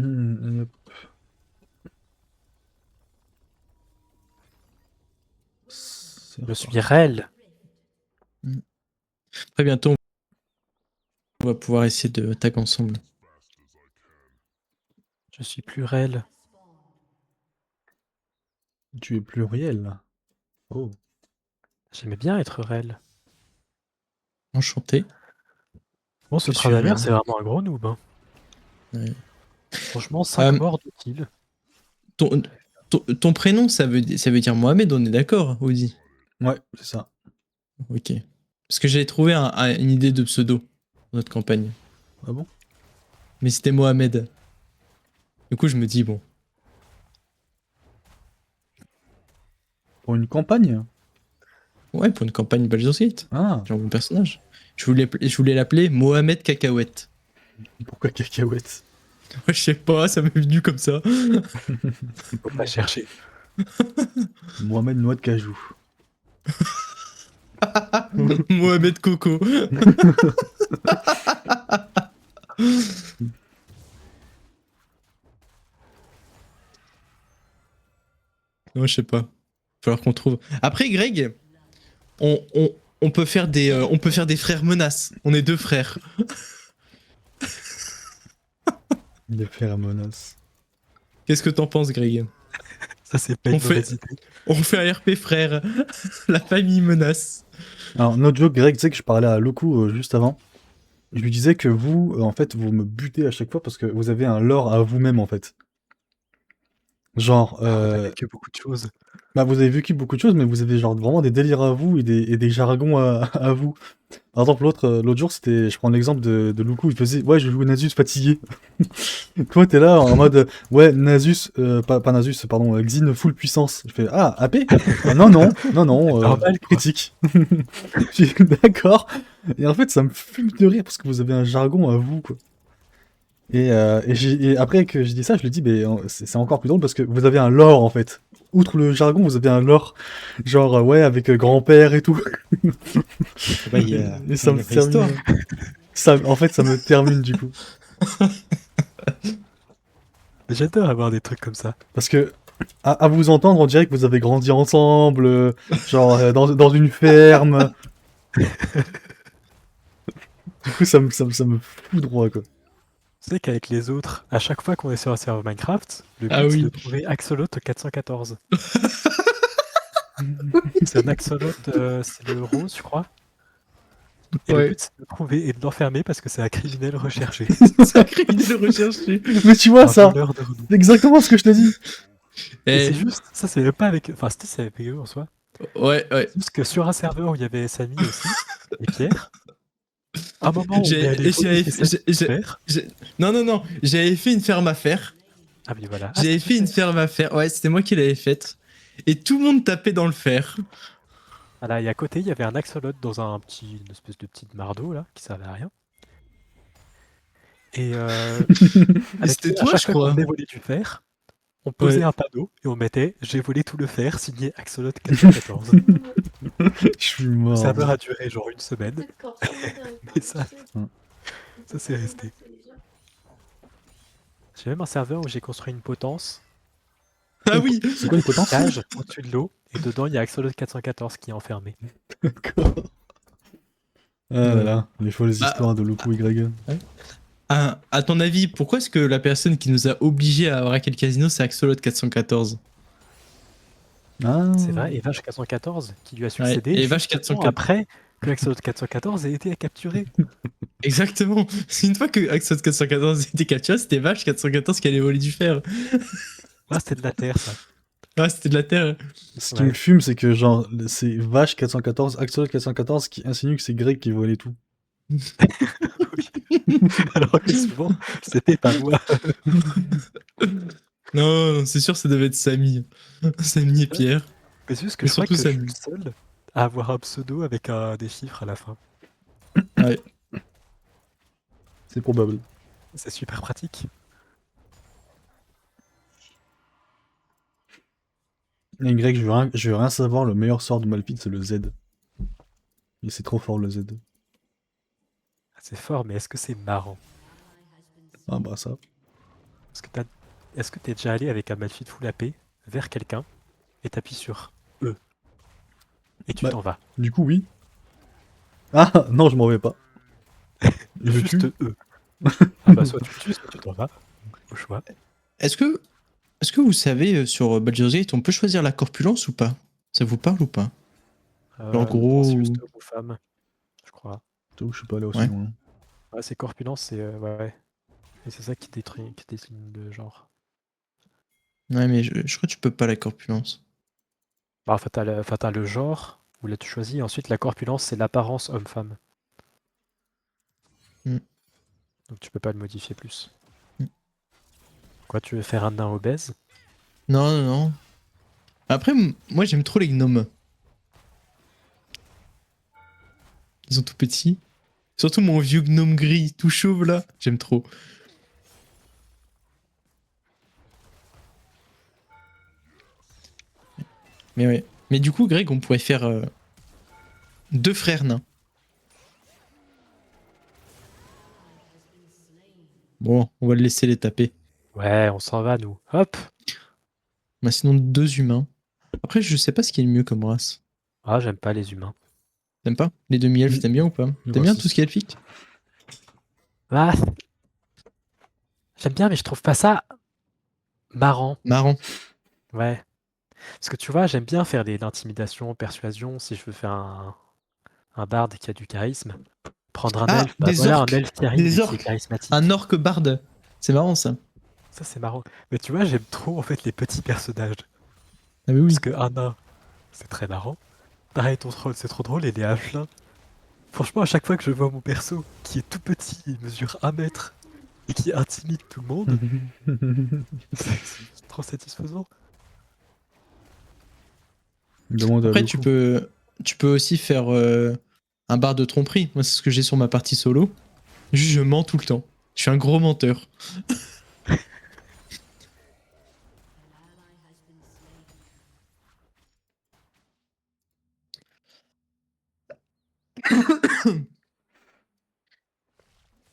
Hop. C'est Je suis reparti. Rel. Très bientôt, on va pouvoir essayer de tag ensemble. Je suis plus Rel. Tu es pluriel là. Oh. J'aimais bien être Rel. Enchanté. Bon, ce Je suis Travers, Rel. c'est vraiment un gros noob. Hein. Ouais. Franchement, 5 morts de kill. Ton, ton prénom, ça veut dire Mohamed, on est d'accord, Audi? Ouais, c'est ça. Ok. Parce que j'avais trouvé une idée de pseudo dans notre campagne. Ah bon? Mais c'était Mohamed. Du coup, je me dis, bon. Pour une campagne? Ouais, pour une campagne Baldur's Gate. Ah, Genre mon personnage. Je voulais l'appeler Mohamed Cacahuète. pourquoi cacahuète? Je sais pas, ça m'est venu comme ça. Faut pas chercher. Mohamed Noix de Cajou. Mohamed Coco. Non, je sais pas. Falloir qu'on trouve. Après, Greg, on peut faire des frères menaces. On est deux frères. Les phéromonas. Qu'est-ce que t'en penses, Greg? Ça, c'est pas On une fait, mauvaise idée. on fait un RP frère. La famille menace. Alors, no joke, Greg, tu sais que je parlais à Loku juste avant. Je lui disais que vous, en fait, vous me butez à chaque fois parce que vous avez un lore à vous-même, en fait. Genre, On a vécu beaucoup de choses. bah, vous avez vécu beaucoup de choses, mais vous avez genre vraiment des délires à vous et des jargons à vous. Par exemple, l'autre jour, c'était, je prends l'exemple de Luku, il faisait, ouais, je joue Nasus fatigué. Toi, t'es là en mode, ouais, Nasus, pas Nasus, pardon, Xin full puissance. Je fais, ah, AP? Ah, non, non, non, non, Normal, quoi. critique. Je suis d'accord. Et en fait, ça me fume de rire parce que vous avez un jargon à vous, quoi. Et après que j'ai dit ça, je lui dis, mais c'est encore plus drôle parce que vous avez un lore en fait. Outre le jargon, vous avez un lore, genre ouais, avec grand-père et tout. Bah, il y a, Et ça il me y a pas histoire. termine. En fait, ça me termine du coup. J'adore avoir des trucs comme ça. Parce que, à vous entendre, on dirait que vous avez grandi ensemble, genre dans une ferme. Du coup, ça me fout droit, quoi. Tu sais qu'avec les autres, à chaque fois qu'on est sur un serveur Minecraft, le Ah but c'est de oui. trouver Axolot 414. C'est un Axolot, c'est le rose, je crois. Et le Ouais. but c'est de le trouver et de l'enfermer parce que c'est un criminel recherché. C'est un criminel recherché. Mais tu vois, Un ça, voleur de renom. c'est exactement ce que je te dis. Et c'est Eh, juste, ça c'est même pas avec. Enfin, c'est avec eux en soi. ouais, ouais. C'est juste que sur un serveur où il y avait Samy aussi, et Pierre, à un moment on est allé J'ai, voler j'avais, chez Samy faire. non, non, non. J'avais fait une ferme à faire. Ah, mais voilà. Ah, J'avais c'était fait une fait. ferme à faire. Ouais, c'était moi qui l'avais faite. Et tout le monde tapait dans le fer. Voilà, et à côté il y avait un axolote dans une espèce de petite mardeau là, qui servait à rien. Et Et c'était à toi, chaque je fois qu'on crois. venait voler du fer, on posait Ouais. un panneau et on mettait «J'ai volé tout le fer, signé Axolot 414». Je suis Le mort. serveur a duré genre une semaine, mais ça Ouais. c'est resté. J'ai même un serveur où j'ai construit une potence, Ah oui. C'est quoi une potence? cage au-dessus de l'eau, et dedans il y a Axolot 414 qui est enfermé. D'accord. Ah là là, les folles Bah, histoires de Loku Y. à ton avis, pourquoi est-ce que la personne qui nous a obligés à braquer le casino, c'est Axolot 414? Ah. C'est vrai, et Vache 414 qui lui a Ouais, succédé et Vache justement 404. après que Axolot 414 ait été capturé. Exactement. C'est une fois que Axolot 414 était capturé, c'était Vache 414 qui allait voler du fer. Ah, c'était de la terre ça. Ah, c'était de la terre. Ce qui Ouais. me fume, c'est que genre, c'est Vache 414, Axolot 414 qui insinue que c'est Greg qui volait tout. Oui. Alors que souvent, c'était pas moi. Non, non, c'est sûr, ça devait être Samy. Samy et Pierre. Mais c'est juste que Mais je crois surtout que je suis Samy. le seul à avoir un pseudo avec des chiffres à la fin. Ouais. C'est probable. C'est super pratique. Et Greg, je veux rien savoir, le meilleur sort de Malphite, c'est le Z. Et c'est trop fort le Z. C'est fort, mais est-ce que c'est marrant? Ah bah ça. Est-ce que t'es déjà allé avec un Malphite full AP vers quelqu'un et t'appuies sur E et tu Bah, t'en vas? du coup, oui. Ah, non, je m'en vais pas. Je le Juste tue. E. Ah bah soit tu le tues, soit tu t'en vas. Au choix. Est-ce que, est-ce que vous savez, sur Baldur's Gate, on peut choisir la corpulence ou pas? Ça vous parle ou pas? Genre Non, gros c'est ou... juste homme ou femme, je crois. J'avoue que je suis pas allé aussi Ouais. loin. Ouais, c'est corpulence, c'est ouais. Et c'est ça qui détruit, qui désigne le genre. Ouais, mais je crois que tu peux pas la corpulence. Bah, enfin, t'as le genre, où là tu choisis, et ensuite la corpulence, c'est l'apparence homme-femme. Hmm. Donc tu peux pas le modifier plus. Hmm. Quoi, tu veux faire un nain obèse? Non, non, non. Après, moi, j'aime trop les gnomes. Ils sont tout petits. Surtout mon vieux gnome gris, tout chauve, là. J'aime trop. Mais ouais. Mais du coup, Greg, on pourrait faire deux frères nains. Bon, on va le laisser les taper. Ouais, on s'en va, nous. Hop! Bah, sinon, deux humains. Après, je sais pas ce qui est le mieux comme race. Ah, j'aime pas les humains. T'aimes pas? Les demi-elfes, Mm. t'aimes bien ou pas? Le T'aimes bien tout ce raciste. qui est elfique? Ah, j'aime bien, mais je trouve pas ça marrant. Marrant. Ouais. Parce que tu vois, j'aime bien faire l'intimidation, persuasion, si je veux faire un barde qui a du charisme. Prendre un Ah, elfe, bah des voilà, un orques! elfe qui arrive Des et qui est orques! Un charismatique. orque barde. C'est marrant, ça. Ça, c'est marrant. Mais tu vois, j'aime trop en fait les petits personnages. Ah mais Parce oui. que un nain, c'est très marrant. Pareil, ton troll, c'est trop drôle, et les halflings. Franchement, à chaque fois que je vois mon perso, qui est tout petit, il mesure 1 mètre, et qui intimide tout le monde, c'est trop satisfaisant. Demande à Après, Loko. tu peux aussi faire un bar de tromperie. Moi, c'est ce que j'ai sur ma partie solo. Juste, je mens tout le temps. Je suis un gros menteur.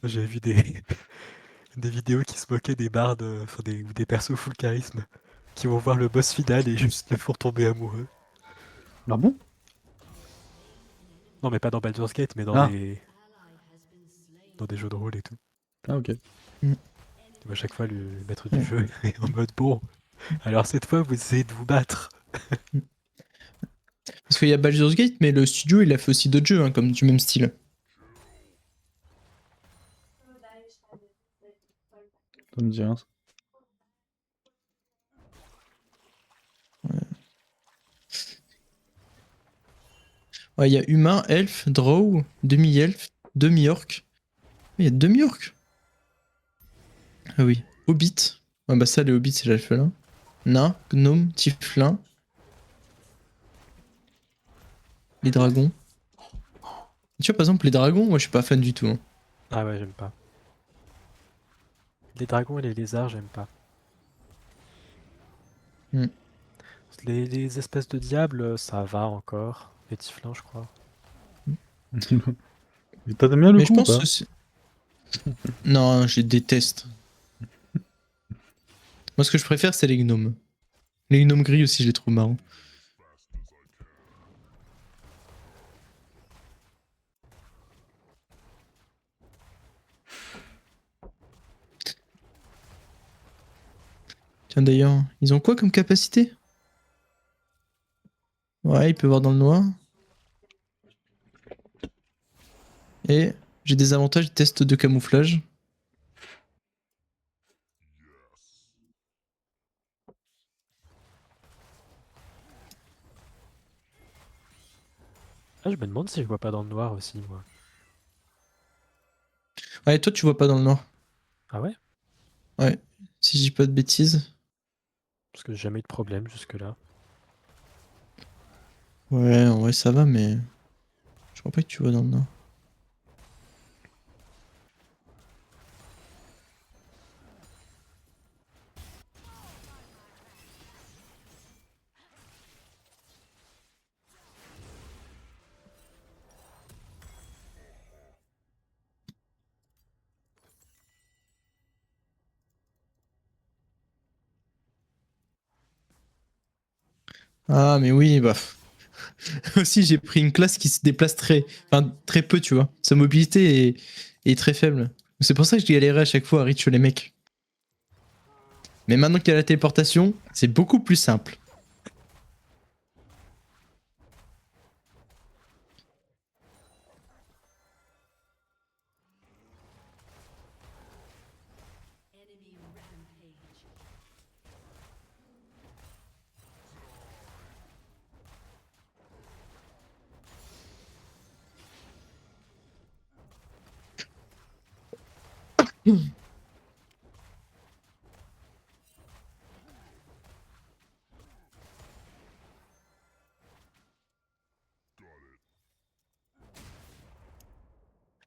J'ai vu des, des vidéos qui se moquaient des bardes, enfin ou des persos full charisme, qui vont voir le boss final et juste le font tomber amoureux. Ah bon? Non, mais pas dans Baldur's Gate, mais Ah, dans des jeux de rôle et tout. ah ok. Mm. À chaque fois, le maître du Ouais. jeu est en mode bon. Alors cette fois, vous essayez de vous battre. Parce qu'il y a Baldur's Gate, mais le studio, il a fait aussi d'autres jeux, hein, comme du même style. Ça me dit rien. Ça. Ouais, il y a humain, elfe, drow, demi-elfe, demi-orc. Il y a demi-orc. Ah oui. Hobbit. Ouais, bah ça, les hobbits, c'est l'elfe-là. Nain, gnome, tieflin. Les dragons. Tu vois, par exemple, les dragons, moi, je suis pas fan du tout, hein. Ah ouais, j'aime pas. Les dragons et les lézards, j'aime pas. Mm. Les espèces de diables, ça va encore. Les tieflins, je crois. Et t'aimes bien le Mais je coup ou pense pas? que non, je les déteste. Moi, ce que je préfère, c'est les gnomes. Les gnomes gris aussi, je les trouve marrants. Tiens, d'ailleurs, ils ont quoi comme capacité? Ouais, il peut voir dans le noir. Et j'ai des avantages test de camouflage. Ah, je me demande si je vois pas dans le noir aussi, moi. Ouais, toi, tu vois pas dans le noir. Ah ouais? Ouais, si je dis pas de bêtises. Parce que j'ai jamais eu de problème jusque-là. Ouais, en vrai, ça va, mais je crois pas que tu vois dans le noir. Ah, mais oui, bah. Aussi, j'ai pris une classe qui se déplace très peu, tu vois. Sa mobilité est très faible. C'est pour ça que je galérais à chaque fois à reach les mecs. Mais maintenant qu'il y a la téléportation, c'est beaucoup plus simple.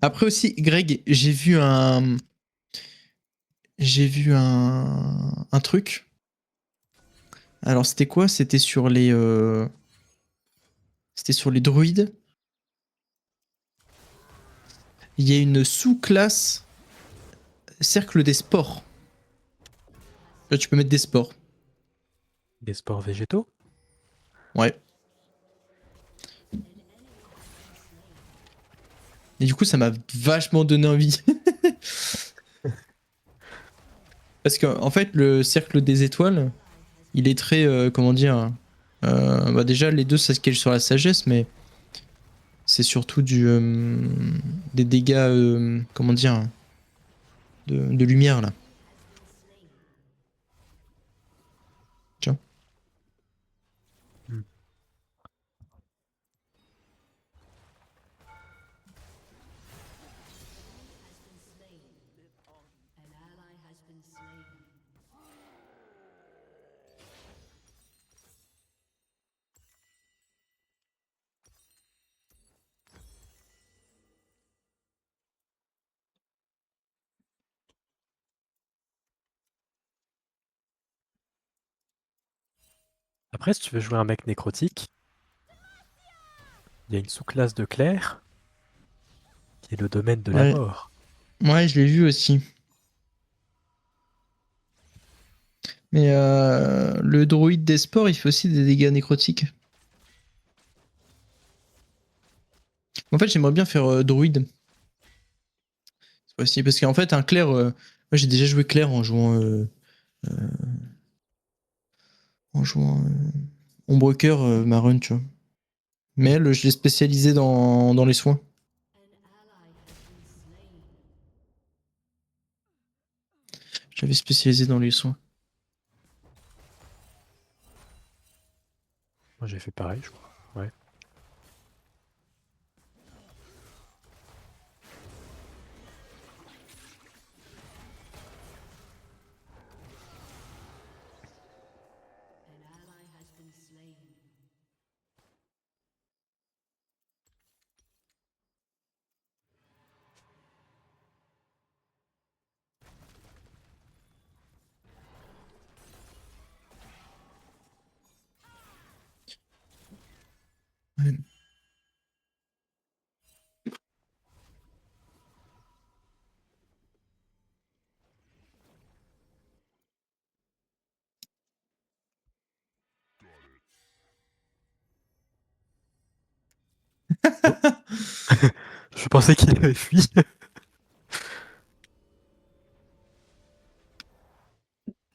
Après aussi, Greg, j'ai vu un truc. Alors c'était quoi? C'était sur les druides. Il y a une sous-classe cercle des sports. Là, tu peux mettre des sports. Des sports végétaux? Ouais. Et du coup, ça m'a vachement donné envie. Parce qu'en en fait, le cercle des étoiles, il est très, comment dire, bah déjà les deux ça se cale sur la sagesse, mais c'est surtout des dégâts, comment dire, de lumière là. Tiens. Hmm. Après, si tu veux jouer un mec nécrotique, il y a une sous-classe de clerc qui est le domaine de la Ouais, mort. ouais, je l'ai vu aussi. Mais le droïde des sports, il fait aussi des dégâts nécrotiques. En fait, j'aimerais bien faire droïde. C'est possible parce qu'en fait, un clair, moi j'ai déjà joué clair en jouant Ombrecoeur, ma run, tu vois. Mais elle, je l'ai spécialisé dans les soins. Je l'avais spécialisé dans les soins. Moi, j'ai fait pareil, je crois. Ouais. Ouais. Oh, je pensais qu'il avait fui.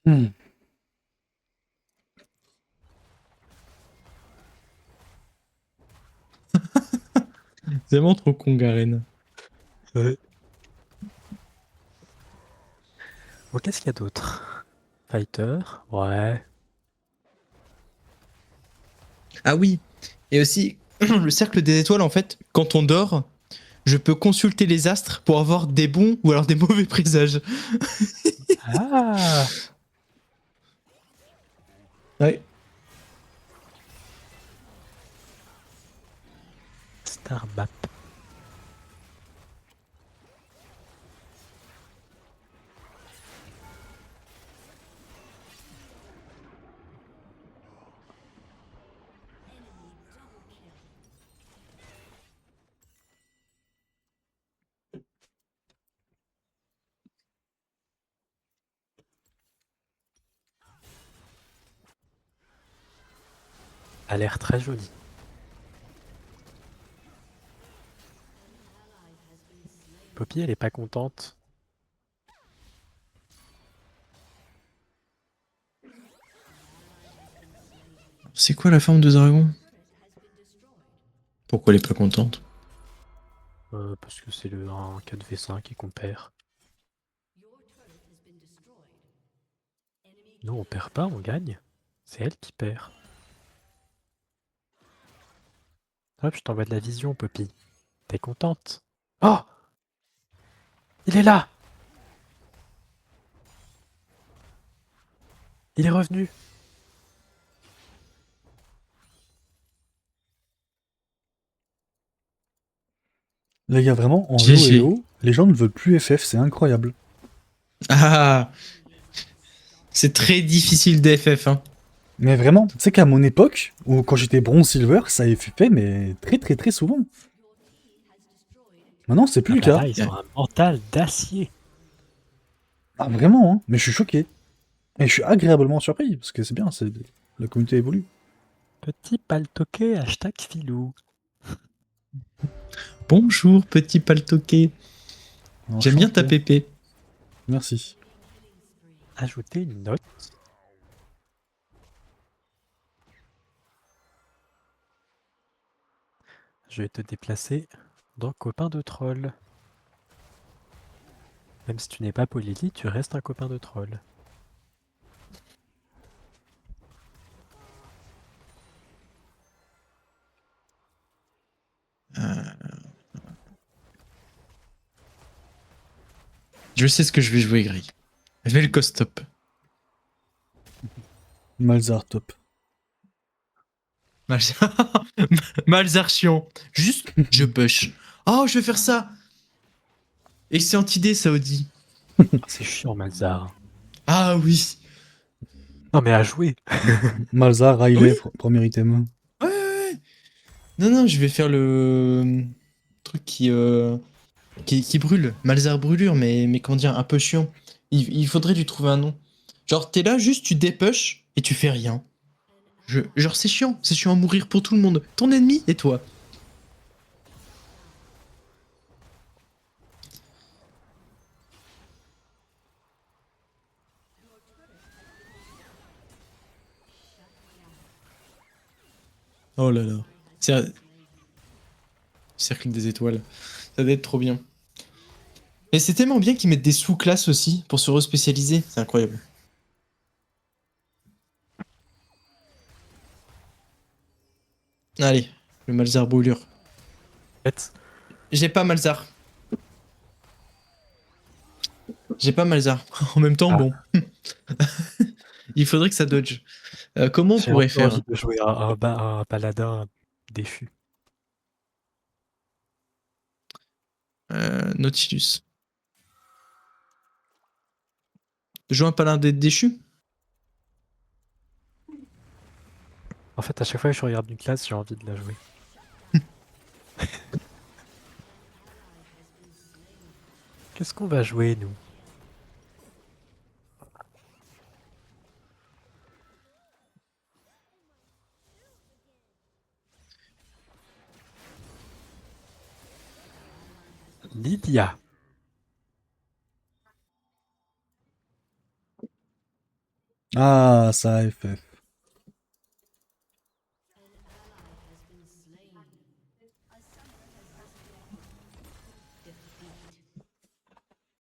Hmm. C'est vraiment trop con, Garen. Ouais. Bon, qu'est-ce qu'il y a d'autre? Fighter, ouais. Ah oui. Et aussi, le cercle des étoiles, en fait, quand on dort, je peux consulter les astres pour avoir des bons ou alors des mauvais présages. Ah! Ouais. Star Map. A l'air très joli. Poppy, elle est pas contente. C'est quoi la forme de dragon? Pourquoi elle est pas contente? Parce que c'est un 4v5 et qu'on perd. Nous, on perd pas, on gagne. C'est elle qui perd. Hop, je t'envoie de la vision, Poppy. T'es contente? Oh! Il est là! Il est revenu! Les gars, vraiment, en GG. LoL, les gens ne veulent plus FF, c'est incroyable. Ah, c'est très difficile d'FF, hein. Mais vraiment, tu sais qu'à mon époque, ou quand j'étais bronze silver, ça avait fait, mais très très très souvent. Maintenant, c'est plus Ah le bah cas. là, ils ont un mental d'acier. Ah, vraiment, hein. Mais je suis choqué. Et je suis agréablement surpris, parce que c'est bien, la communauté évolue. Petit paltoqué, hashtag filou. Bonjour, petit paltoqué. J'aime bien ta Enchanté. pépé. Merci. Ajouter une note. Je vais te déplacer dans copain de troll. Même si tu n'es pas Polili, tu restes un copain de troll. Je sais ce que je vais jouer, Gris. Je vais le costop. Malzar top. Malzarchion. Juste, je push. Oh, je vais faire ça. Excellente idée, Saudi. C'est chiant, Malzar. Ah oui. Non, mais à jouer. Malzar, Riley, Oui. premier item. Ouais, ouais, ouais. Non, non, je vais faire le truc qui brûle. Malzar brûlure, mais comment dire, un peu chiant. Il faudrait lui trouver un nom. Genre, t'es là, juste tu dépush et tu fais rien. Genre, c'est chiant à mourir pour tout le monde. Ton ennemi et toi. Oh là là. C'est un cercle des étoiles. Ça doit être trop bien. Et c'est tellement bien qu'ils mettent des sous-classes aussi pour se respécialiser. C'est incroyable. Allez, le Malzar brûlure. Fait, J'ai pas Malzar. J'ai pas Malzar. En même temps, Ah. bon. Il faudrait que ça dodge. Comment on j'ai un pourrait peu faire? envie de jouer un paladin déchu. Nautilus. Jouer un paladin déchu? En fait, à chaque fois que je regarde une classe, j'ai envie de la jouer. Qu'est-ce qu'on va jouer, nous? Lydia. Ah, ça, FF.